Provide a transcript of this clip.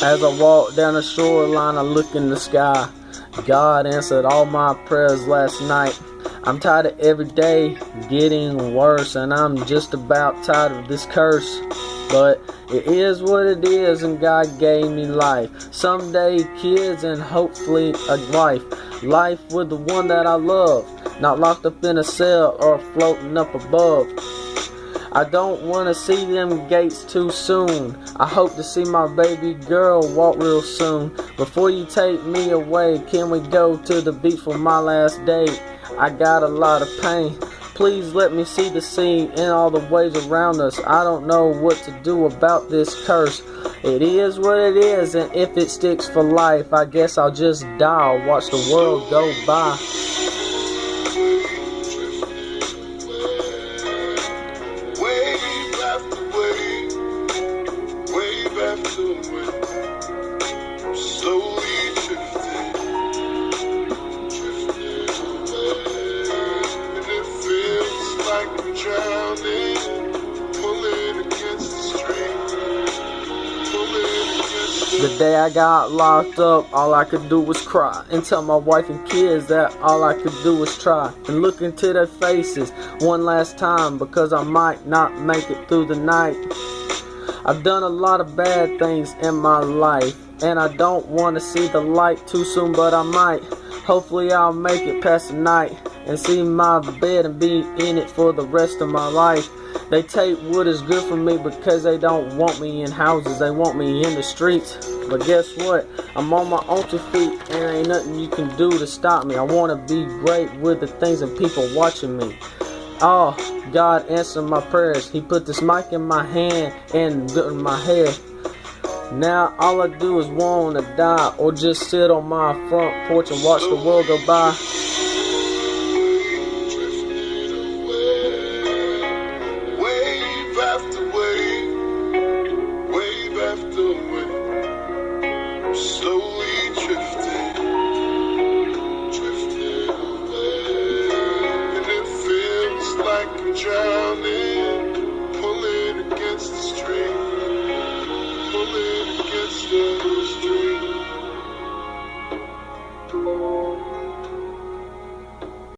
As I walk down the shoreline, I look in the sky. God answered all my prayers last night. I'm tired of every day getting worse, and I'm just about tired of this curse. But it is what it is, and God gave me life. Someday kids and hopefully a wife. Life with the one that I love, not locked up in a cell or floating up above. I don't want to see them gates too soon. I hope to see my baby girl walk real soon. Before you take me away, can we go to the beach for my last date? I got a lot of pain. Please let me see the sea and all the waves around us. I don't know what to do about this curse. It is what it is, and if it sticks for life, I guess I'll just die or watch the world go by. Slowly drifting away, and it feels like I'm drowning, pulling against the stream, pulling against The day I got locked up, all I could do was cry and tell my wife and kids that all I could do was try and look into their faces one last time, because I might not make it through the night. I've done a lot of bad things in my life, and I don't want to see the light too soon, but I might. Hopefully I'll make it past the night and see my bed and be in it for the rest of my life. They take what is good for me because they don't want me in houses, they want me in the streets. But guess what? I'm on my own 2 feet, and ain't nothing you can do to stop me. I want to be great with the things and people watching me. Oh, God answered my prayers. He put this mic in my hand and in my head. Now all I do is want to die or just sit on my front porch and watch the world go by. wave after